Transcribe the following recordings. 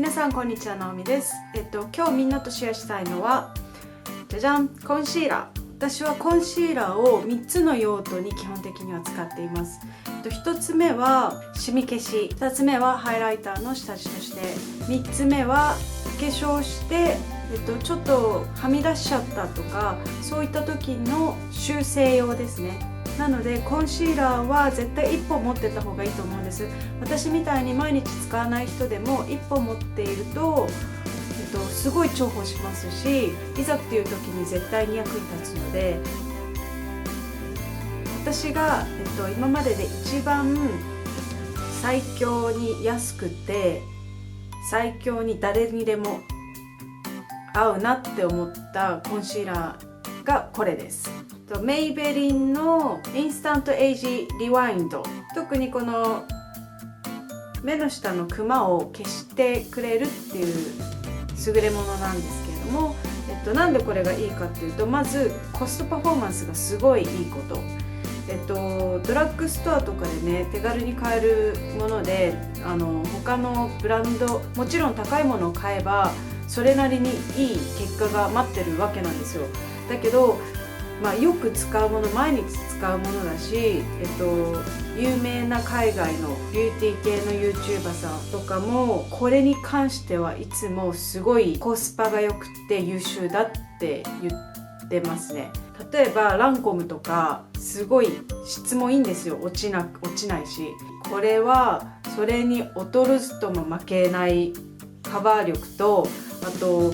皆さんこんにちは、なおみです。今日みんなとシェアしたいのはじゃじゃん、コンシーラー。私はコンシーラーを3つの用途に基本的には使っています。1つ目はシミ消し、2つ目はハイライターの下地として、3つ目は化粧してちょっとはみ出しちゃったとか、そういった時の修正用ですね。なのでコンシーラーは絶対1本持ってた方がいいと思うんです。私みたいに毎日使わない人でも1本持っていると、すごい重宝しますし、いざっていう時に絶対に役に立つので、私が、今までで一番最強に安くて最強に誰にでも合うなって思ったコンシーラーがこれです。メイベリンのインスタントエイジリワインド、特にこの目の下のクマを消してくれるっていう優れものなんですけれども、なんでこれがいいかっていうと、まずコストパフォーマンスがすごいいいこと。ドラッグストアとかでね、手軽に買えるもので、他のブランド、もちろん高いものを買えばそれなりにいい結果が待ってるわけなんですよ。だけど、よく使うもの、毎日使うものだし、有名な海外のビューティー系の YouTuber さんとかもこれに関してはいつもすごいコスパが良くて優秀だって言ってますね。例えばランコムとかすごい質もいいんですよ。落ちないし、これはそれに劣るずとも負けないカバー力と、あと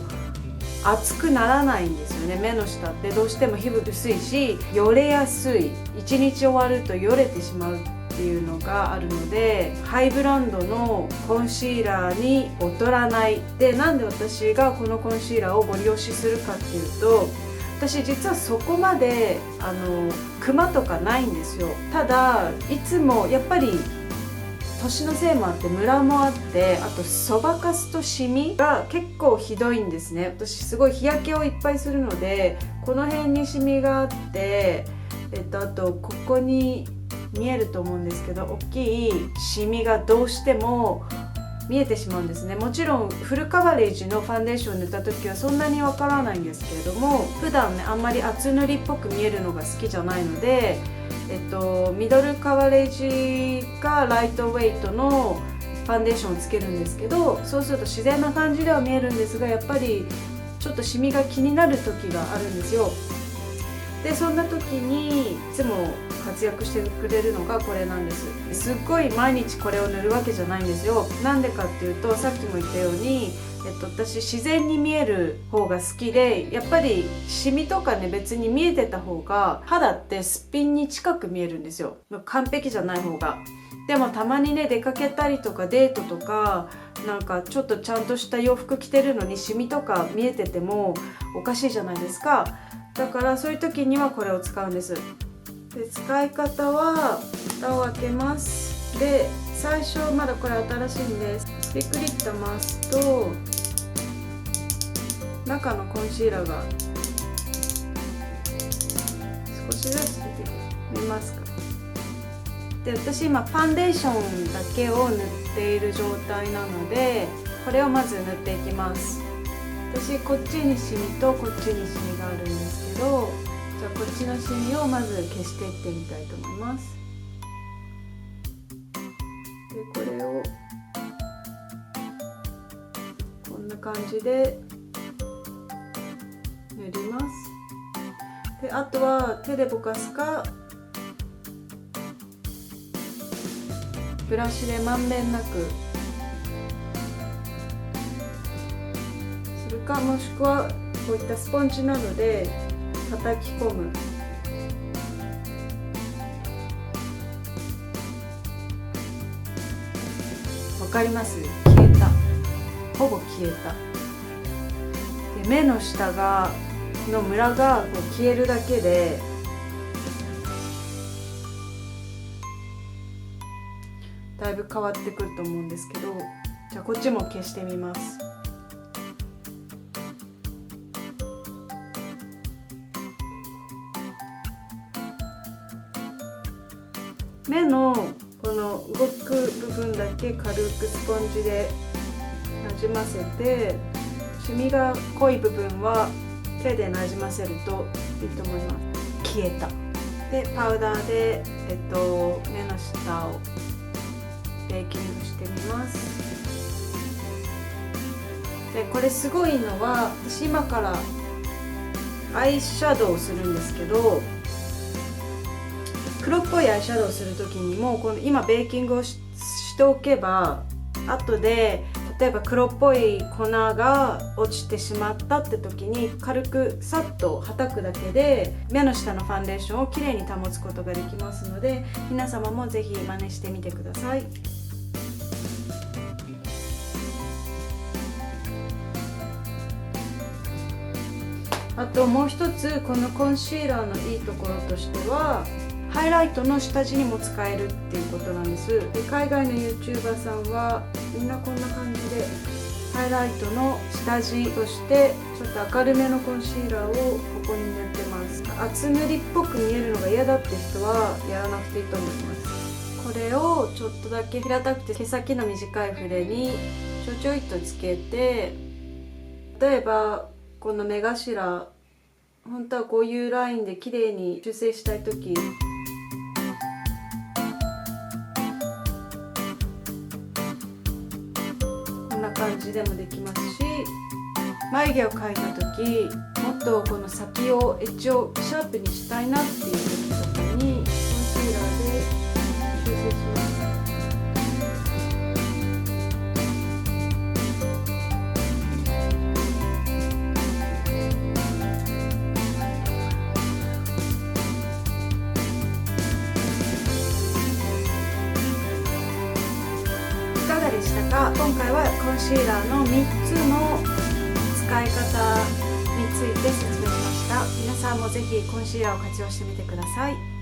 熱くならないんですよね。目の下ってどうしても皮膚薄いし、よれやすい、1日終わるとよれてしまうっていうのがあるので、ハイブランドのコンシーラーに劣らない。で、なんで私がこのコンシーラーをご利用しするかっていうと、私実はそこまでクマとかないんですよ。ただいつもやっぱり年のせいもあってムラもあって、あとそばかすとシミが結構ひどいんですね。私すごい日焼けをいっぱいするので、この辺にシミがあって、あとここに見えると思うんですけど、大きいシミがどうしても見えてしまうんですね。もちろんフルカバレージのファンデーションを塗った時はそんなにわからないんですけれども、普段ねあんまり厚塗りっぽく見えるのが好きじゃないので、ミドルカバレージかライトウェイトのファンデーションをつけるんですけど、そうすると自然な感じでは見えるんですが、やっぱりちょっとシミが気になる時があるんですよ。でそんな時にいつも活躍してくれるのがこれなんです。すっごい毎日これを塗るわけじゃないんですよ。なんでかっていうと、さっきも言ったように、私自然に見える方が好きで、やっぱりシミとかね、別に見えてた方が肌ってすっぴんに近く見えるんですよ。完璧じゃない方が。でもたまにね、出かけたりとかデートとか、なんかちょっとちゃんとした洋服着てるのにシミとか見えててもおかしいじゃないですか。だからそういう時にはこれを使うんです。で、使い方は蓋を開けます。で、最初まだこれ新しいんです。で、クリッと回すと中のコンシーラーが少しずつ出てくる。見ますか？で、私今ファンデーションだけを塗っている状態なので、これをまず塗っていきます。私こっちにシミとこっちにシミがあるんですけど、じゃあこっちのシミをまず消していってみたいと思います。で、これをこんな感じで塗ります。で、あとは手でぼかすか、ブラシでまんべんなくするか、もしくはこういったスポンジなどで叩き込む。わかります？消えた。ほぼ消えた。で、目の下のムラがこう消えるだけで、だいぶ変わってくると思うんですけど、じゃあこっちも消してみます。目のこの動く部分だけ軽くスポンジでなじませて、シミが濃い部分は手でなじませるといいと思います。消えた。でパウダーで、目の下をベーキングしてみます。でこれすごいのは、私今からアイシャドウをするんですけど、黒っぽいアイシャドウをする時にもこの今ベーキングをしておけば、後で例えば黒っぽい粉が落ちてしまったって時に軽くさっとはたくだけで目の下のファンデーションをきれいに保つことができますので、皆様もぜひ真似してみてください。あともう一つ、このコンシーラーのいいところとしては、ハイライトの下地にも使えるっていうことなんです。で海外の YouTuber さんはみんなこんな感じでハイライトの下地としてちょっと明るめのコンシーラーをここに塗ってます。厚塗りっぽく見えるのが嫌だって人はやらなくていいと思います。これをちょっとだけ平たくて毛先の短い筆にちょいとつけて、例えばこの目頭、本当はこういうラインで綺麗に修正したいとき、こんな感じでもできますし、眉毛を描いたとき、もっとこの先をエッジをシャープにしたいなっていうときとかにコンシーラーで修正します。いかがでしたか？今回はコンシーラーの3つの使い方について説明しました。皆さんもぜひコンシーラーを活用してみてください。